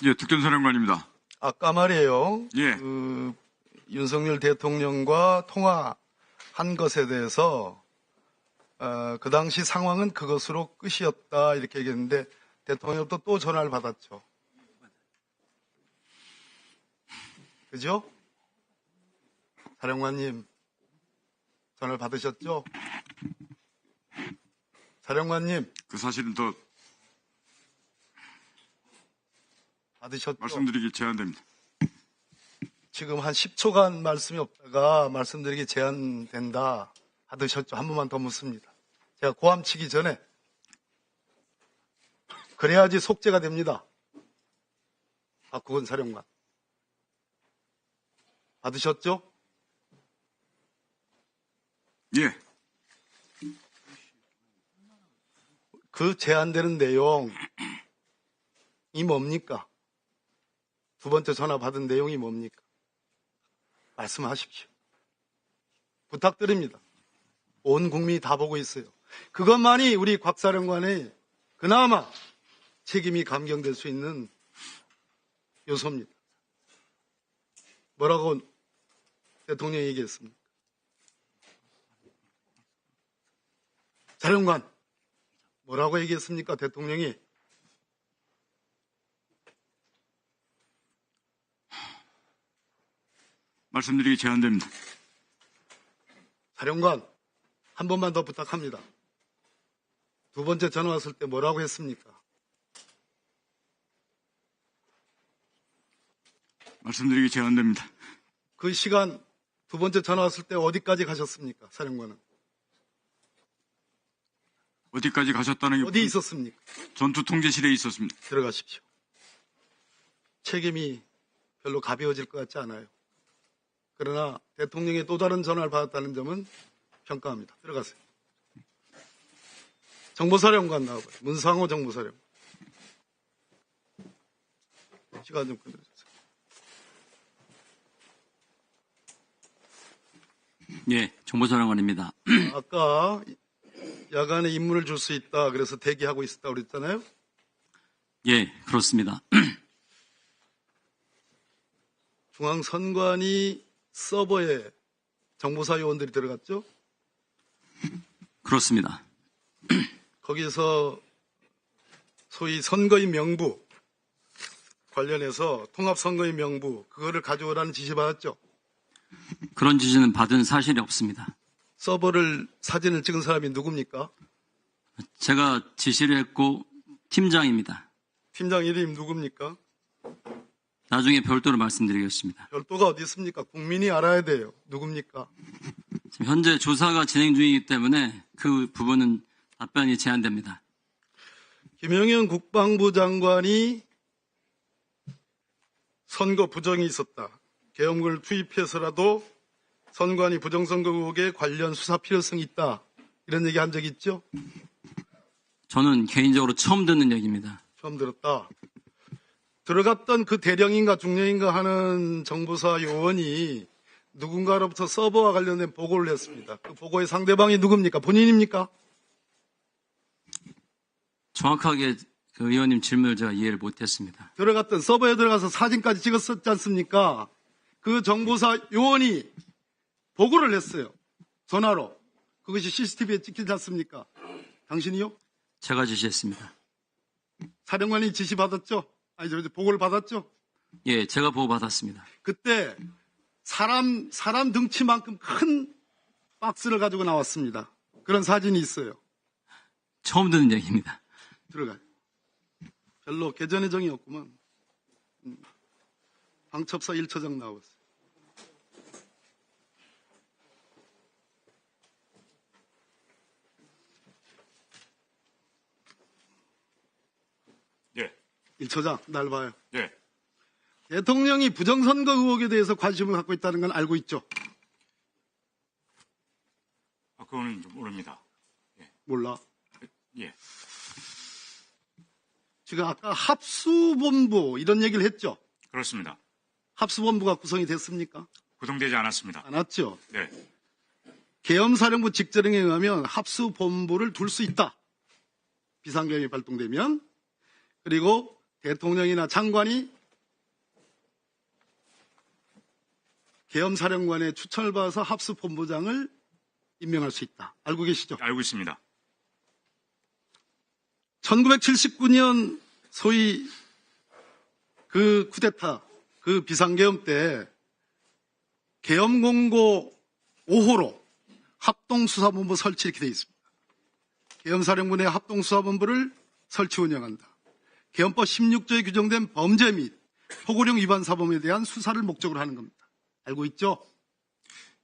예, 특전사령관입니다. 아까 말이에요. 예. 윤석열 대통령과 통화한 것에 대해서 그 당시 상황은 그것으로 끝이었다 이렇게 얘기했는데 대통령도 또 전화를 받았죠. 그죠? 사령관님 전화를 받으셨죠? 사령관님 그 사실은 더 받으셨죠? 말씀드리기 제한됩니다. 지금 한 10초간 말씀이 없다가 말씀드리기 제한된다. 받으셨죠? 한 번만 더 묻습니다. 제가 고함 치기 전에 그래야지 속죄가 됩니다. 박국원 사령관 받으셨죠? 예. 그 제한되는 내용이 뭡니까? 두 번째 전화 받은 내용이 뭡니까? 말씀하십시오. 부탁드립니다. 온 국민이 다 보고 있어요. 그것만이 우리 곽 사령관의 그나마 책임이 감경될 수 있는 요소입니다. 뭐라고 대통령이 얘기했습니까? 사령관 뭐라고 얘기했습니까? 대통령이 말씀드리기 제한됩니다. 사령관 한 번만 더 부탁합니다. 두 번째 전화 왔을 때 뭐라고 했습니까? 말씀드리기 제한됩니다. 그 시간 두 번째 전화 왔을 때 어디까지 가셨습니까? 사령관은 어디까지 가셨다는 게 어디 있었습니까? 전투 통제실에 있었습니다. 들어가십시오. 책임이 별로 가벼워질 것 같지 않아요. 그러나 대통령의 또 다른 전화를 받았다는 점은 평가합니다. 들어가세요. 정보사령관 나와봐요. 문상호 정보사령관. 시간 좀 끊어주세요. 예, 정보사령관입니다. 아까 야간에 임무를 줄 수 있다. 그래서 대기하고 있었다고 그랬잖아요. 예, 그렇습니다. 중앙선관위 서버에 정보사 요원들이 들어갔죠. 그렇습니다. 거기서 소위 선거인 명부 관련해서 통합선거인 명부 그거를 가져오라는 지시 받았죠. 그런 지시는 받은 사실이 없습니다. 서버를 사진을 찍은 사람이 누굽니까? 제가 지시를 했고 팀장입니다. 팀장 이름이 누굽니까? 나중에 별도로 말씀드리겠습니다. 별도가 어디 있습니까? 국민이 알아야 돼요. 누굽니까? 지금 현재 조사가 진행 중이기 때문에 그 부분은 답변이 제한됩니다. 김영현 국방부 장관이 선거 부정이 있었다. 계엄군을 투입해서라도 선관위 부정선거 의혹에 관련 수사 필요성이 있다. 이런 얘기 한 적 있죠? 저는 개인적으로 처음 듣는 얘기입니다. 처음 들었다. 들어갔던 그 대령인가 중령인가 하는 정보사 요원이 누군가로부터 서버와 관련된 보고를 했습니다. 그 보고의 상대방이 누굽니까? 본인입니까? 정확하게 그 의원님 질문을 제가 이해를 못했습니다. 들어갔던 서버에 들어가서 사진까지 찍었었지 않습니까? 그 정보사 요원이 보고를 했어요. 전화로. 그것이 CCTV에 찍히지 않습니까? 당신이요? 제가 지시했습니다. 사령관이 지시 받았죠? 아니, 보고를 받았죠? 예, 제가 보고받았습니다. 그때 사람 등치만큼 큰 박스를 가지고 나왔습니다. 그런 사진이 있어요. 처음 듣는 얘기입니다. 들어가요. 별로 개전의 정이 없구만. 방첩사 1처장 나왔어요. 예. 1처장, 날 봐요. 예. 대통령이 부정선거 의혹에 대해서 관심을 갖고 있다는 건 알고 있죠? 그거는 좀 모릅니다. 몰라. 예. 지금 아까 합수본부 이런 얘기를 했죠? 그렇습니다. 합수본부가 구성이 됐습니까? 구성되지 않았습니다. 않았죠? 네. 계엄사령부 직전령에 의하면 합수본부를 둘 수 있다. 비상계엄이 발동되면. 그리고 대통령이나 장관이 계엄사령관의 추천을 받아서 합수본부장을 임명할 수 있다. 알고 계시죠? 알고 있습니다. 1979년 소위 그 쿠데타, 그 비상계엄 때 계엄공고 5호로 합동수사본부 설치 이렇게 되어 있습니다. 계엄사령부 내 합동수사본부를 설치 운영한다. 계엄법 16조에 규정된 범죄 및 포고령 위반 사범에 대한 수사를 목적으로 하는 겁니다. 알고 있죠?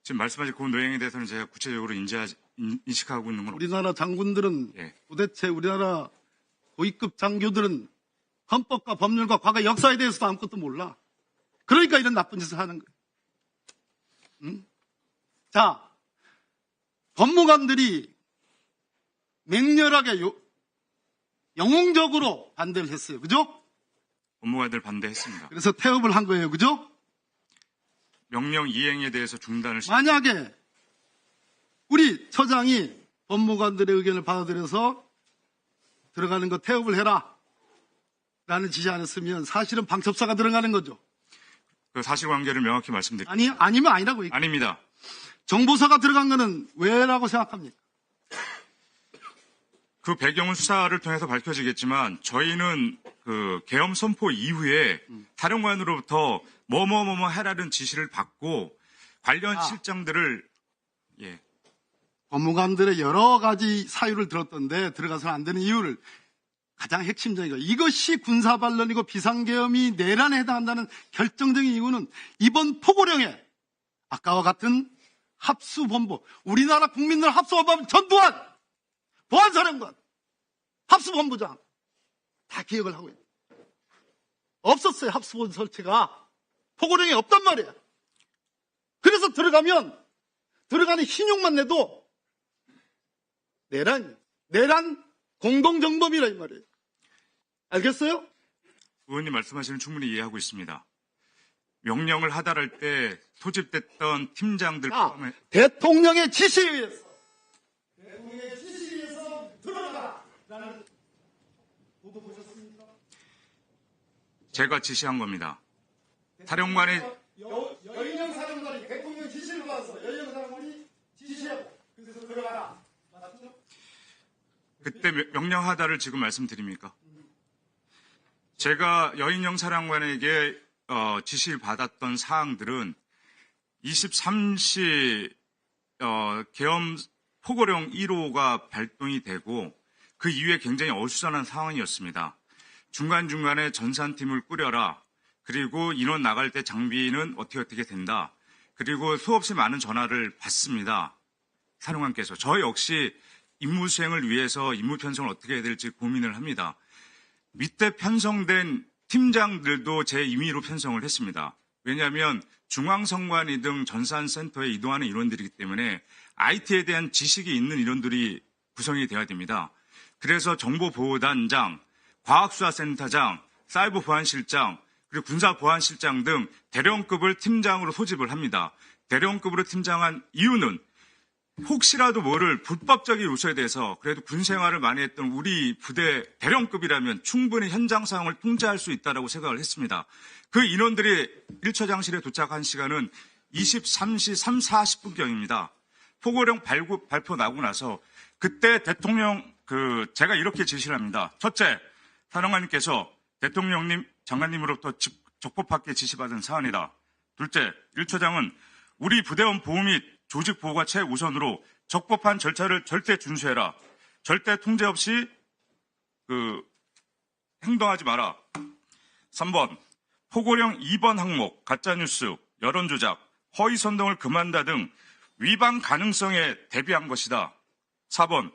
지금 말씀하신 그 내용에 대해서는 제가 구체적으로 인식하고 있는 건 우리나라 장군들은 예. 도대체 우리나라 고위급 장교들은 헌법과 법률과 과거 역사에 대해서도 아무것도 몰라. 그러니까 이런 나쁜 짓을 하는 거예요. 응? 자, 법무관들이 맹렬하게 영웅적으로 반대를 했어요. 그죠? 법무관들 반대했습니다. 그래서 태업을 한 거예요. 그죠? 명령 이행에 대해서 중단을 만약에 우리 처장이 법무관들의 의견을 받아들여서 들어가는 거 태업을 해라 라는 지시 안 했으면 사실은 방첩사가 들어가는 거죠. 그 사실관계를 명확히 말씀드립니다. 아니면 아니라고 얘기해요. 아닙니다. 정보사가 들어간 거는 왜라고 생각합니까? 그 배경은 수사를 통해서 밝혀지겠지만 저희는 그 계엄 선포 이후에 사령관으로부터 뭐뭐뭐뭐 해라는 지시를 받고 관련 실장들을 예. 법무관들의 여러 가지 사유를 들었던데 들어가서는 안 되는 이유를 가장 핵심적인 거. 이것이 군사반론이고 비상계엄이 내란에 해당한다는 결정적인 이유는 이번 포고령에 아까와 같은 합수본부, 우리나라 국민들 합수본부 전두환, 보안사령관, 합수본부장 다 기억을 하고 있어요. 없었어요. 합수본부 설치가. 포고령이 없단 말이에요. 그래서 들어가면 들어가는 신용만 내도 내란 공동정범이라 이 말이에요. 알겠어요? 의원님 말씀하시는 충분히 이해하고 있습니다. 명령을 하달할 때 소집됐던 팀장들 포함해 대통령의 지시에 의해서 들어가라는 보도 보셨습니까? 제가 지시한 겁니다. 사령관의 여인영 사령관이 대통령 지시를 받아서 여인영 사령관이 지시하고 그래서 들어가라. 맞죠? 그때 명령 하달을 지금 말씀드립니까? 제가 여인영 사령관에게 지시를 받았던 사항들은 23시 계엄 포고령 1호가 발동이 되고 그 이후에 굉장히 어수선한 상황이었습니다. 중간중간에 전산팀을 꾸려라. 그리고 인원 나갈 때 장비는 어떻게 된다. 그리고 수없이 많은 전화를 받습니다. 사령관께서. 저 역시 임무 수행을 위해서 임무 편성을 어떻게 해야 될지 고민을 합니다. 밑에 편성된 팀장들도 제 임의로 편성을 했습니다. 왜냐하면 중앙선관위 등 전산센터에 이동하는 인원들이기 때문에 IT에 대한 지식이 있는 인원들이 구성이 되어야 됩니다. 그래서 정보보호단장, 과학수사센터장, 사이버보안실장, 그리고 군사보안실장 등 대령급을 팀장으로 소집을 합니다. 대령급으로 팀장한 이유는 혹시라도 모를 불법적인 요소에 대해서 그래도 군 생활을 많이 했던 우리 부대 대령급이라면 충분히 현장 상황을 통제할 수 있다고 생각을 했습니다. 그 인원들이 1처장실에 도착한 시간은 23시 3, 40분경입니다. 포고령 발표 나고 나서 그때 대통령 제가 이렇게 지시를 합니다. 첫째, 사령관님께서 대통령님, 장관님으로부터 적법하게 지시받은 사안이다. 둘째, 1처장은 우리 부대원 보호 및 조직 보호가 최우선으로 적법한 절차를 절대 준수해라. 절대 통제 없이 행동하지 마라. 3번, 포고령 2번 항목, 가짜뉴스, 여론조작, 허위선동을 금한다 등 위반 가능성에 대비한 것이다. 4번,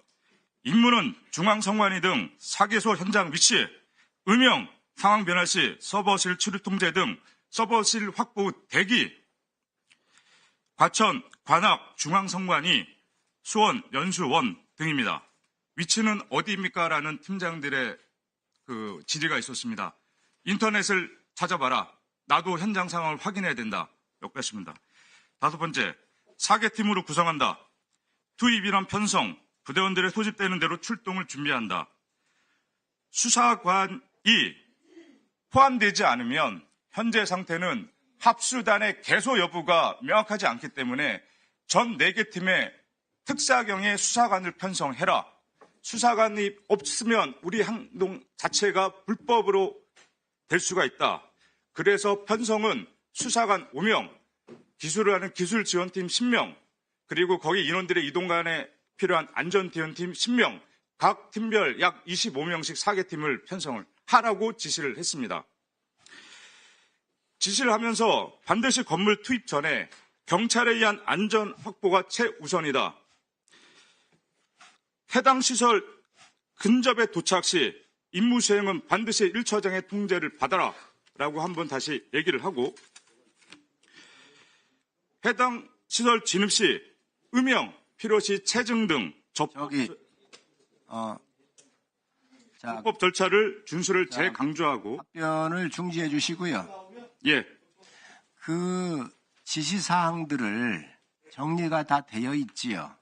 임무는 중앙선관위 등 사개소 현장 위치, 음영, 상황 변화 시 서버실 출입 통제 등 서버실 확보 대기, 과천, 관악, 중앙선관위, 수원, 연수원 등입니다. 위치는 어디입니까? 라는 팀장들의 지리가 있었습니다. 인터넷을 찾아봐라. 나도 현장 상황을 확인해야 된다. 여기까지입니다. 5번째, 4개 팀으로 구성한다. 투입 인원 편성, 부대원들의 소집되는 대로 출동을 준비한다. 수사관이 포함되지 않으면 현재 상태는 합수단의 개소 여부가 명확하지 않기 때문에 전 4개 팀의 특사경의 수사관을 편성해라. 수사관이 없으면 우리 행동 자체가 불법으로 될 수가 있다. 그래서 편성은 수사관 5명, 기술을 하는 기술지원팀 10명, 그리고 거기 인원들의 이동간에 필요한 안전대원팀 10명, 각 팀별 약 25명씩 4개 팀을 편성을 하라고 지시를 했습니다. 지시를 하면서 반드시 건물 투입 전에 경찰에 의한 안전 확보가 최우선이다. 해당 시설 근접에 도착 시 임무 수행은 반드시 1처장의 통제를 받아라 라고 한번 다시 얘기를 하고, 해당 시설 진입 시 음영, 필요시 체증 등 자, 법 절차를 준수를 재강조하고, 답변을 중지해 주시고요. 예, 그 지시사항들을 정리가 다 되어 있지요.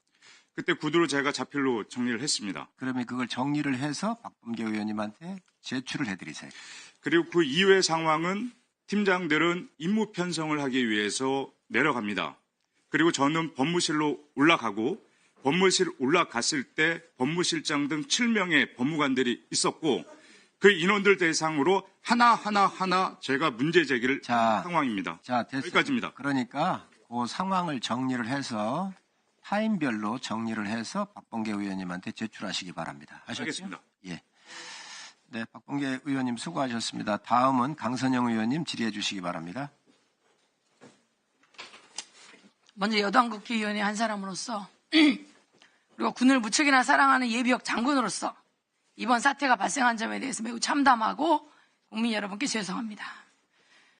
그때 구두로 제가 자필로 정리를 했습니다. 그러면 그걸 정리를 해서 박범계 의원님한테 제출을 해드리세요. 그리고 그 이후의 상황은 팀장들은 임무 편성을 하기 위해서 내려갑니다. 그리고 저는 법무실로 올라가고, 법무실 올라갔을 때 법무실장 등 7명의 법무관들이 있었고, 그 인원들 대상으로 하나 제가 문제 제기를 한 상황입니다. 자, 됐습니다. 여기까지입니다. 그러니까 그 상황을 정리를 해서 타임별로 정리를 해서 박범계 의원님한테 제출하시기 바랍니다. 아셨죠? 알겠습니다. 예. 네, 박범계 의원님 수고하셨습니다. 다음은 강선영 의원님 질의해 주시기 바랍니다. 먼저 여당 국회의원의 한 사람으로서 그리고 군을 무척이나 사랑하는 예비역 장군으로서 이번 사태가 발생한 점에 대해서 매우 참담하고 국민 여러분께 죄송합니다.